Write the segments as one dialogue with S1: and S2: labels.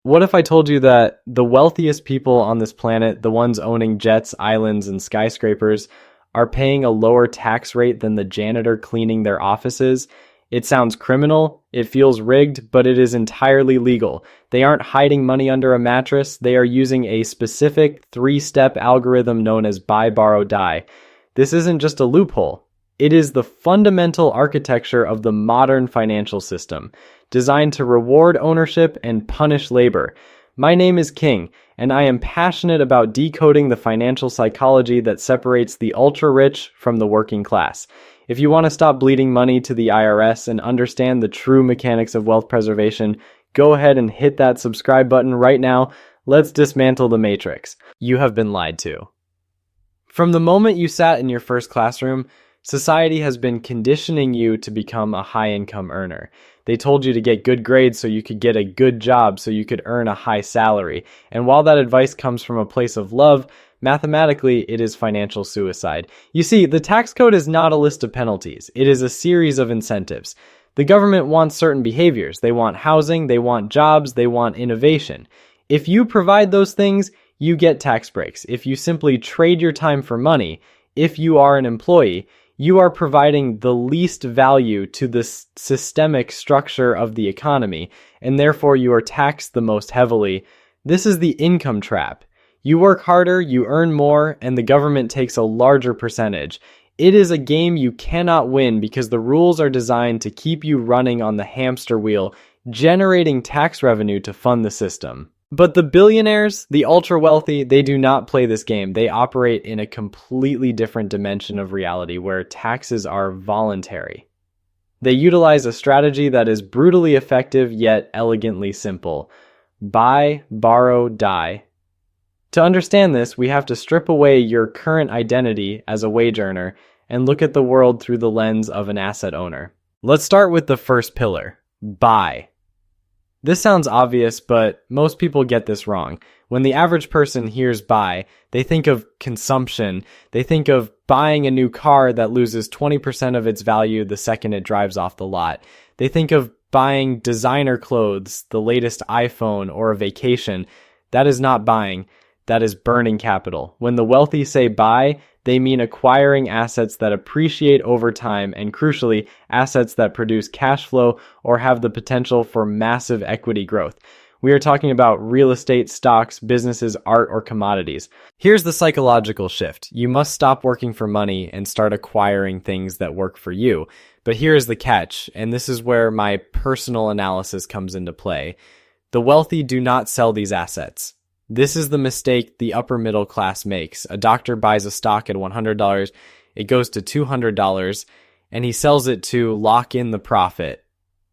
S1: What if I told you that the wealthiest people on this planet, the ones owning jets, islands, and skyscrapers, are paying a lower tax rate than the janitor cleaning their offices? It sounds criminal, it feels rigged, but it is entirely legal. They aren't hiding money under a mattress, they are using a specific 3-step algorithm known as buy, borrow, die. This isn't just a loophole. It is the fundamental architecture of the modern financial system, designed to reward ownership and punish labor. My name is King, and I am passionate about decoding the financial psychology that separates the ultra-rich from the working class. If you want to stop bleeding money to the IRS and understand the true mechanics of wealth preservation, go ahead and hit that subscribe button right now. Let's dismantle the matrix. You have been lied to. From the moment you sat in your first classroom, society has been conditioning you to become a high-income earner. They told you to get good grades so you could get a good job so you could earn a high salary. And while that advice comes from a place of love, mathematically, it is financial suicide. You see, the tax code is not a list of penalties. It is a series of incentives. The government wants certain behaviors. They want housing, they want jobs, they want innovation. If you provide those things, you get tax breaks. If you simply trade your time for money, if you are an employee, you are providing the least value to the systemic structure of the economy, and therefore you are taxed the most heavily. This is the income trap. You work harder, you earn more, and the government takes a larger percentage. It is a game you cannot win because the rules are designed to keep you running on the hamster wheel, generating tax revenue to fund the system. But the billionaires, the ultra-wealthy, they do not play this game. They operate in a completely different dimension of reality where taxes are voluntary. They utilize a strategy that is brutally effective yet elegantly simple. Buy, borrow, die. To understand this, we have to strip away your current identity as a wage earner and look at the world through the lens of an asset owner. Let's start with the first pillar, buy. This sounds obvious, but most people get this wrong. When the average person hears buy, they think of consumption. They think of buying a new car that loses 20% of its value the second it drives off the lot. They think of buying designer clothes, the latest iPhone, or a vacation. That is not buying. That is burning capital. When the wealthy say buy, they mean acquiring assets that appreciate over time and, crucially, assets that produce cash flow or have the potential for massive equity growth. We are talking about real estate, stocks, businesses, art, or commodities. Here's the psychological shift. You must stop working for money and start acquiring things that work for you. But here's the catch, and this is where my personal analysis comes into play. The wealthy do not sell these assets. This is the mistake the upper middle class makes. A doctor buys a stock at $100, it goes to $200, and he sells it to lock in the profit.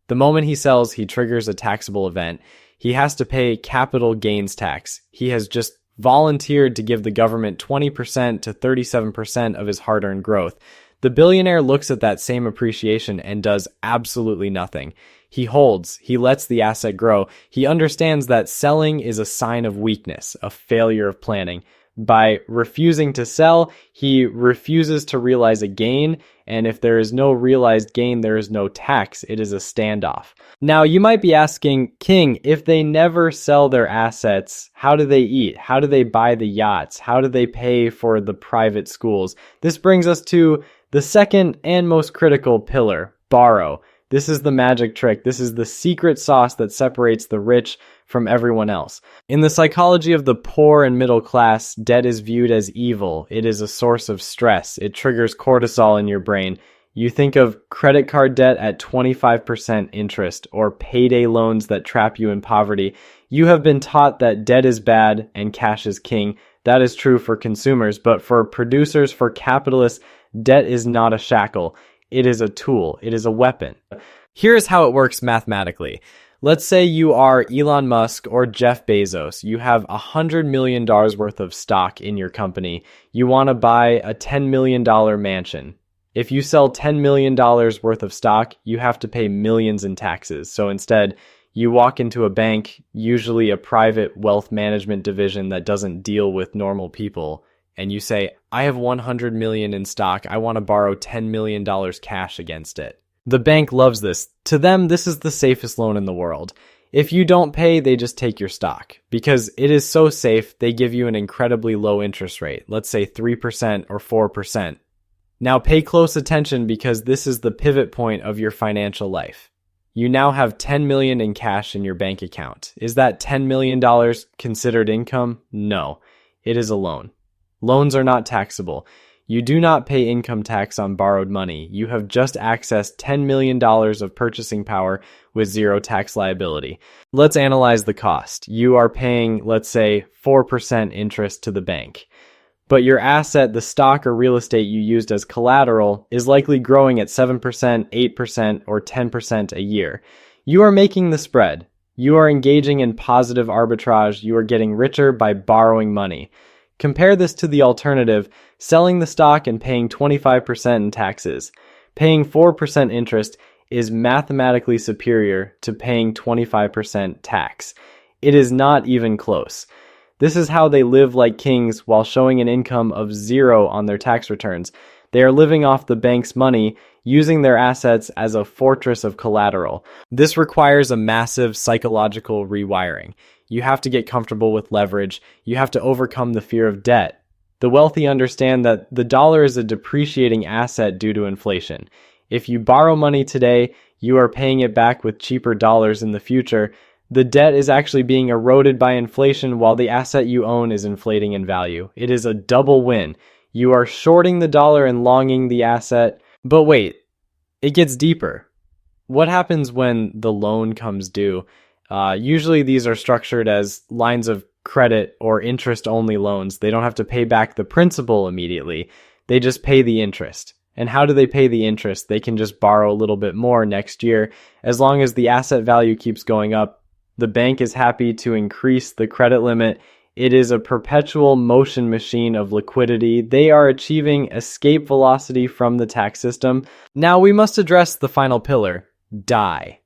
S1: The moment he sells, he triggers a taxable event. He has to pay capital gains tax. He has just volunteered to give the government 20% to 37% of his hard-earned growth. The billionaire looks at that same appreciation and does absolutely nothing. He holds, he lets the asset grow. He understands that selling is a sign of weakness, a failure of planning. By refusing to sell, he refuses to realize a gain, and if there is no realized gain, there is no tax. It is a standoff. Now, you might be asking, King, if they never sell their assets, how do they eat? How do they buy the yachts? How do they pay for the private schools? This brings us to the second and most critical pillar, borrow. This is the magic trick. This is the secret sauce that separates the rich from everyone else. In the psychology of the poor and middle class, debt is viewed as evil. It is a source of stress. It triggers cortisol in your brain. You think of credit card debt at 25% interest or payday loans that trap you in poverty. You have been taught that debt is bad and cash is king. That is true for consumers, but for producers, for capitalists, debt is not a shackle. It is a tool. It is a weapon. Here's how it works mathematically. Let's say you are Elon Musk or Jeff Bezos. You have $100 million worth of stock in your company. You want to buy a $10 million mansion. If you sell $10 million worth of stock, you have to pay millions in taxes. So instead, you walk into a bank, usually a private wealth management division that doesn't deal with normal people, and you say, I have 100 million in stock. I want to borrow $10 million cash against it. The bank loves this. To them, this is the safest loan in the world. If you don't pay, they just take your stock. Because it is so safe, they give you an incredibly low interest rate, let's say 3% or 4%. Now pay close attention because this is the pivot point of your financial life. You now have $10 million in cash in your bank account. Is that $10 million considered income? No, it is a loan. Loans are not taxable. You do not pay income tax on borrowed money. You have just accessed $10 million of purchasing power with zero tax liability. Let's analyze the cost. You are paying, let's say, 4% interest to the bank. But your asset, the stock or real estate you used as collateral, is likely growing at 7%, 8%, or 10% a year. You are making the spread. You are engaging in positive arbitrage. You are getting richer by borrowing money. Compare this to the alternative, selling the stock and paying 25% in taxes. Paying 4% interest is mathematically superior to paying 25% tax. It is not even close. This is how they live like kings while showing an income of zero on their tax returns. They are living off the bank's money, using their assets as a fortress of collateral. This requires a massive psychological rewiring. You have to get comfortable with leverage. You have to overcome the fear of debt. The wealthy understand that the dollar is a depreciating asset due to inflation. If you borrow money today, you are paying it back with cheaper dollars in the future. The debt is actually being eroded by inflation while the asset you own is inflating in value. It is a double win. You are shorting the dollar and longing the asset. But wait, it gets deeper. What happens when the loan comes due? Usually these are structured as lines of credit or interest-only loans. They don't have to pay back the principal immediately. They just pay the interest. And how do they pay the interest? They can just borrow a little bit more next year. As long as the asset value keeps going up, the bank is happy to increase the credit limit. It is a perpetual motion machine of liquidity. They are achieving escape velocity from the tax system. Now we must address the final pillar, die.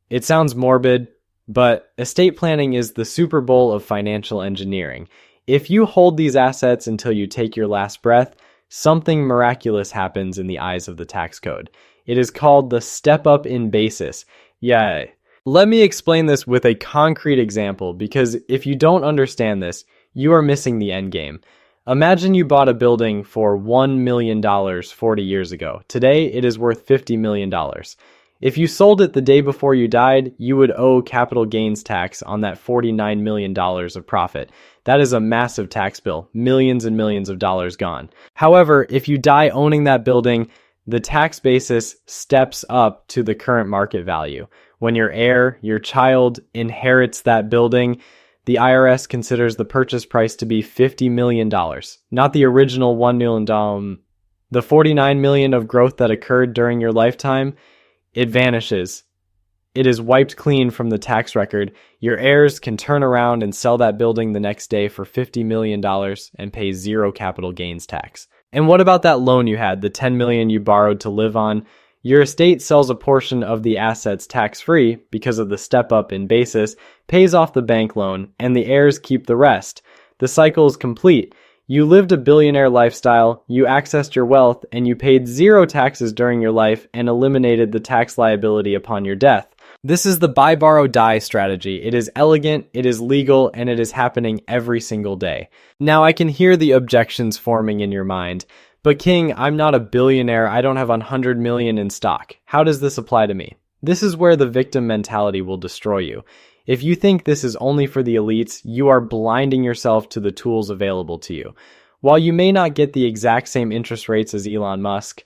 S1: It sounds morbid, but estate planning is the Super Bowl of financial engineering. If you hold these assets until you take your last breath, something miraculous happens in the eyes of the tax code. It is called the step up in basis. Yeah. Let me explain this with a concrete example, because if you don't understand this, you are missing the end game. Imagine you bought a building for $1 million 40 years ago. Today, it is worth $50 million. If you sold it the day before you died, you would owe capital gains tax on that $49 million of profit. That is a massive tax bill, millions and millions of dollars gone. However, if you die owning that building, the tax basis steps up to the current market value. When your heir, your child, inherits that building, the IRS considers the purchase price to be $50 million, not the original $1 million. The $49 million of growth that occurred during your lifetime, it vanishes. It is wiped clean from the tax record. Your heirs can turn around and sell that building the next day for $50 million and pay zero capital gains tax. And what about that loan you had, the $10 million you borrowed to live on? Your estate sells a portion of the assets tax-free because of the step-up in basis, pays off the bank loan, and the heirs keep the rest. The cycle is complete. You lived a billionaire lifestyle, you accessed your wealth, and you paid zero taxes during your life and eliminated the tax liability upon your death. This is the buy, borrow, die strategy. It is elegant, it is legal, and it is happening every single day. Now, I can hear the objections forming in your mind. But King, I'm not a billionaire. I don't have 100 million in stock. How does this apply to me? This is where the victim mentality will destroy you. If you think this is only for the elites, you are blinding yourself to the tools available to you. While you may not get the exact same interest rates as Elon Musk,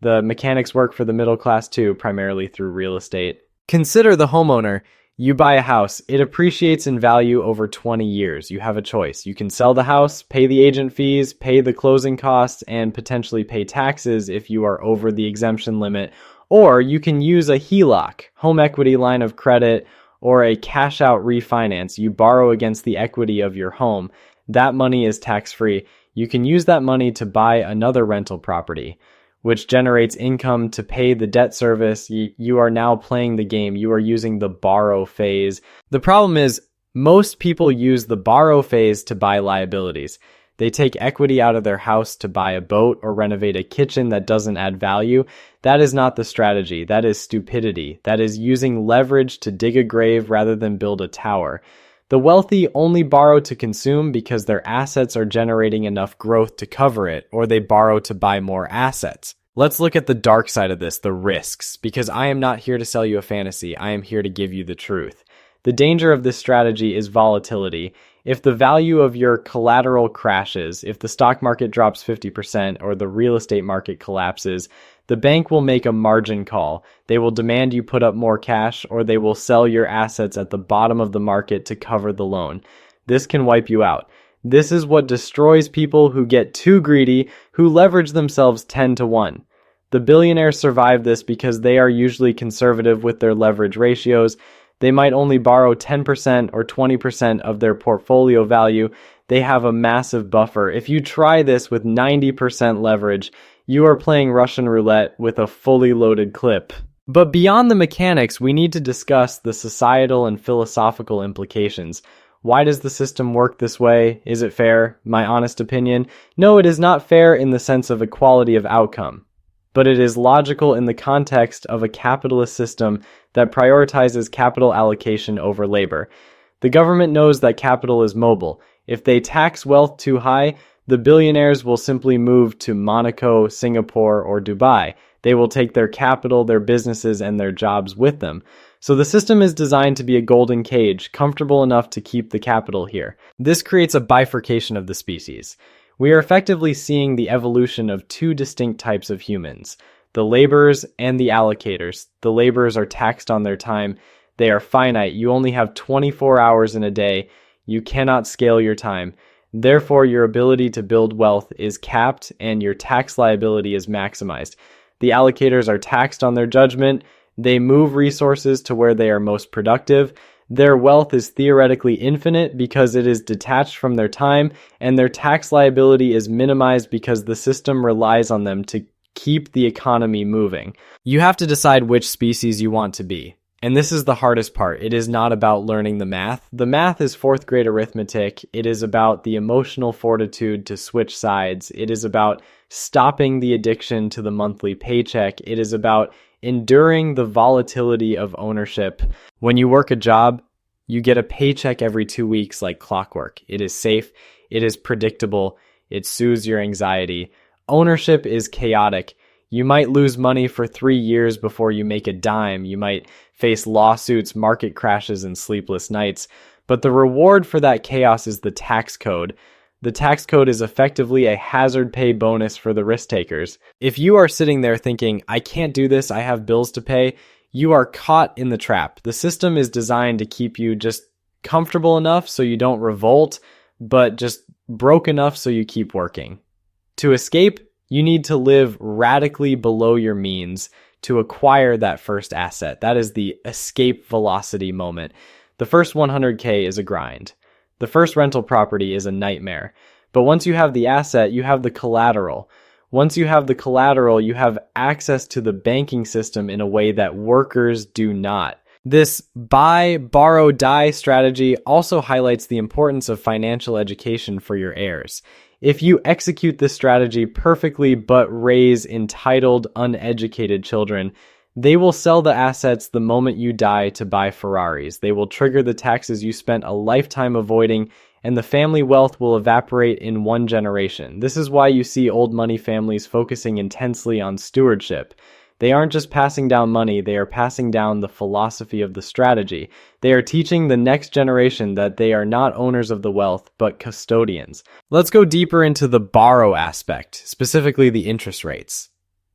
S1: the mechanics work for the middle class too, primarily through real estate. Consider the homeowner. You buy a house. It appreciates in value over 20 years. You have a choice. You can sell the house, pay the agent fees, pay the closing costs, and potentially pay taxes if you are over the exemption limit. Or you can use a HELOC, home equity line of credit, or a cash out refinance. You borrow against the equity of your home. That money is tax-free. You can use that money to buy another rental property, which generates income to pay the debt service. You are now playing the game. You are using the borrow phase. The problem is most people use the borrow phase to buy liabilities. They take equity out of their house to buy a boat or renovate a kitchen that doesn't add value. That is not the strategy. That is stupidity. That is using leverage to dig a grave rather than build a tower. The wealthy only borrow to consume because their assets are generating enough growth to cover it, or they borrow to buy more assets. Let's look at the dark side of this, the risks, because I am not here to sell you a fantasy. I am here to give you the truth. The danger of this strategy is volatility. If the value of your collateral crashes, if the stock market drops 50% or the real estate market collapses, the bank will make a margin call. They will demand you put up more cash, or they will sell your assets at the bottom of the market to cover the loan. This can wipe you out. This is what destroys people who get too greedy, who leverage themselves 10 to 1. The billionaires survive this because they are usually conservative with their leverage ratios. They might only borrow 10% or 20% of their portfolio value. They have a massive buffer. If you try this with 90% leverage, you are playing Russian roulette with a fully loaded clip. But beyond the mechanics, we need to discuss the societal and philosophical implications. Why does the system work this way? Is it fair? My honest opinion, no, it is not fair in the sense of equality of outcome. But it is logical in the context of a capitalist system that prioritizes capital allocation over labor. The government knows that capital is mobile. If they tax wealth too high, the billionaires will simply move to Monaco, Singapore, or Dubai. They will take their capital, their businesses, and their jobs with them. So the system is designed to be a golden cage, comfortable enough to keep the capital here. This creates a bifurcation of the species. We are effectively seeing the evolution of two distinct types of humans, the laborers and the allocators. The laborers are taxed on their time. They are finite. You only have 24 hours in a day. You cannot scale your time. Therefore, your ability to build wealth is capped and your tax liability is maximized. The allocators are taxed on their judgment. They move resources to where they are most productive. Their wealth is theoretically infinite because it is detached from their time, and their tax liability is minimized because the system relies on them to keep the economy moving. You have to decide which species you want to be. And this is the hardest part. It is not about learning the math. The math is fourth grade arithmetic. It is about the emotional fortitude to switch sides. It is about stopping the addiction to the monthly paycheck. It is about enduring the volatility of ownership. When you work a job, you get a paycheck every 2 weeks like clockwork. It is safe. It is predictable. It soothes your anxiety. Ownership is chaotic. You might lose money for 3 years before you make a dime. You might face lawsuits, market crashes, and sleepless nights. But the reward for that chaos is the tax code. The tax code is effectively a hazard pay bonus for the risk takers. If you are sitting there thinking, I can't do this, I have bills to pay, you are caught in the trap. The system is designed to keep you just comfortable enough so you don't revolt, but just broke enough so you keep working. To escape, you need to live radically below your means to acquire that first asset. That is the escape velocity moment. The first 100K is a grind. The first rental property is a nightmare. But once you have the asset, you have the collateral. Once you have the collateral, you have access to the banking system in a way that workers do not. This buy, borrow, die strategy also highlights the importance of financial education for your heirs. If you execute this strategy perfectly but raise entitled, uneducated children, they will sell the assets the moment you die to buy Ferraris. They will trigger the taxes you spent a lifetime avoiding, and the family wealth will evaporate in one generation. This is why you see old money families focusing intensely on stewardship. They aren't just passing down money, they are passing down the philosophy of the strategy. They are teaching the next generation that they are not owners of the wealth, but custodians. Let's go deeper into the borrow aspect, specifically the interest rates.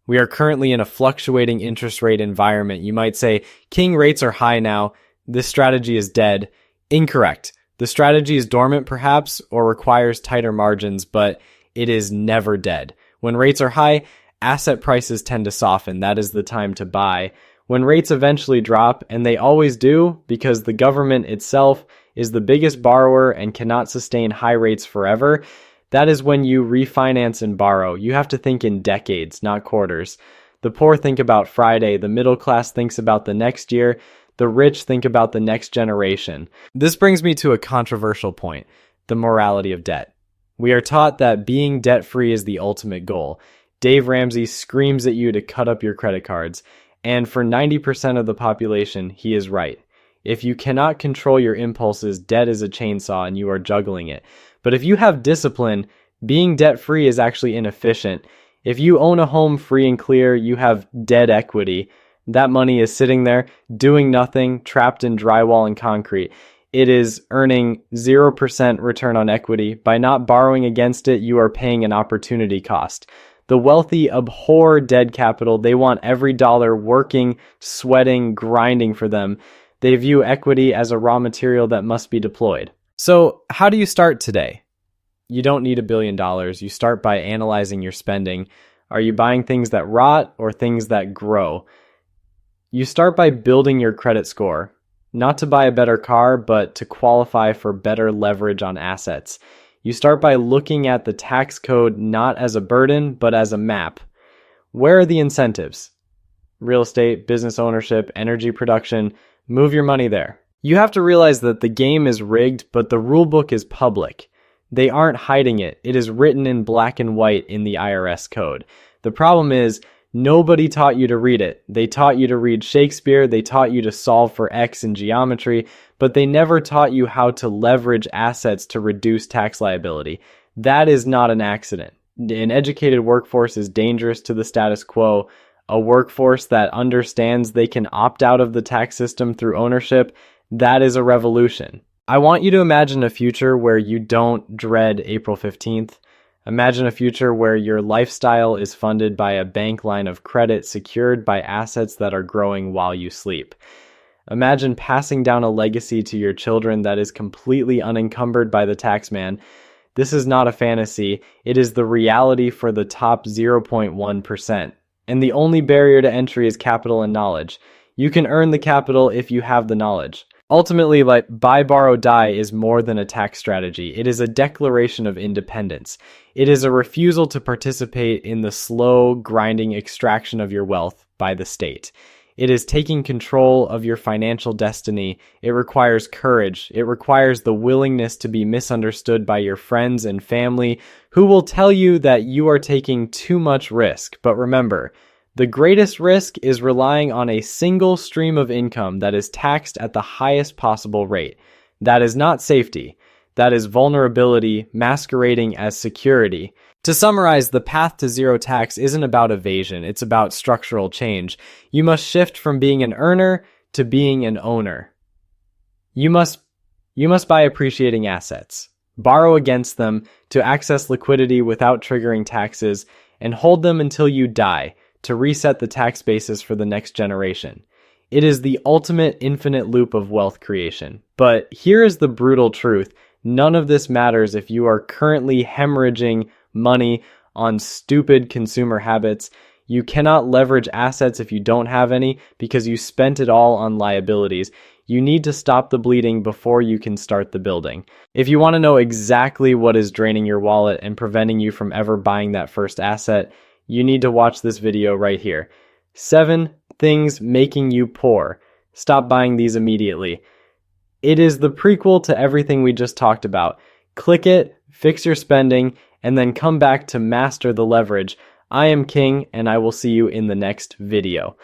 S1: We are currently in a fluctuating interest rate environment. You might say, King, rates are high now. This strategy is dead. Incorrect. The strategy is dormant perhaps, or requires tighter margins, but it is never dead. When rates are high, asset prices tend to soften. That is the time to buy. When rates eventually drop, and they always do, because the government itself is the biggest borrower and cannot sustain high rates forever, that is when you refinance and borrow. You have to think in decades, not quarters. The poor think about Friday. The middle class thinks about the next year. The rich think about the next generation. This brings me to a controversial point, the morality of debt. We are taught that being debt-free is the ultimate goal. Dave Ramsey screams at you to cut up your credit cards. And for 90% of the population, he is right. If you cannot control your impulses, debt is a chainsaw and you are juggling it. But if you have discipline, being debt-free is actually inefficient. If you own a home free and clear, you have dead equity. That money is sitting there, doing nothing, trapped in drywall and concrete. It is earning 0% return on equity. By not borrowing against it, you are paying an opportunity cost. The wealthy abhor dead capital. They want every dollar working, sweating, grinding for them. They view equity as a raw material that must be deployed. So, how do you start today? You don't need $1 billion. You start by analyzing your spending. Are you buying things that rot or things that grow? You start by building your credit score, not to buy a better car, but to qualify for better leverage on assets. You start by looking at the tax code not as a burden, but as a map. Where are the incentives? Real estate, business ownership, energy production. Move your money there. You have to realize that the game is rigged, but the rule book is public. They aren't hiding it. It is written in black and white in the IRS code. The problem is, nobody taught you to read it. They taught you to read Shakespeare, they taught you to solve for X in geometry, but they never taught you how to leverage assets to reduce tax liability. That is not an accident. An educated workforce is dangerous to the status quo. A workforce that understands they can opt out of the tax system through ownership, that is a revolution. I want you to imagine a future where you don't dread April 15th. Imagine a future where your lifestyle is funded by a bank line of credit secured by assets that are growing while you sleep. Imagine passing down a legacy to your children that is completely unencumbered by the taxman. This is not a fantasy. It is the reality for the top 0.1%. And the only barrier to entry is capital and knowledge. You can earn the capital if you have the knowledge. Ultimately, buy, borrow, die is more than a tax strategy. It is a declaration of independence. It is a refusal to participate in the slow, grinding extraction of your wealth by the state. It is taking control of your financial destiny. It requires courage. It requires the willingness to be misunderstood by your friends and family who will tell you that you are taking too much risk. But remember, the greatest risk is relying on a single stream of income that is taxed at the highest possible rate. That is not safety. That is vulnerability masquerading as security. To summarize, the path to zero tax isn't about evasion. It's about structural change. You must shift from being an earner to being an owner. You must buy appreciating assets, borrow against them to access liquidity without triggering taxes, and hold them until you die to reset the tax basis for the next generation. It is the ultimate infinite loop of wealth creation. But here is the brutal truth. None of this matters if you are currently hemorrhaging money on stupid consumer habits. You cannot leverage assets if you don't have any because you spent it all on liabilities. You need to stop the bleeding before you can start the building. If you want to know exactly what is draining your wallet and preventing you from ever buying that first asset, you need to watch this video right here. 7 things making you poor. Stop buying these immediately. It is the prequel to everything we just talked about. Click it, fix your spending, and then come back to master the leverage. I am King, and I will see you in the next video.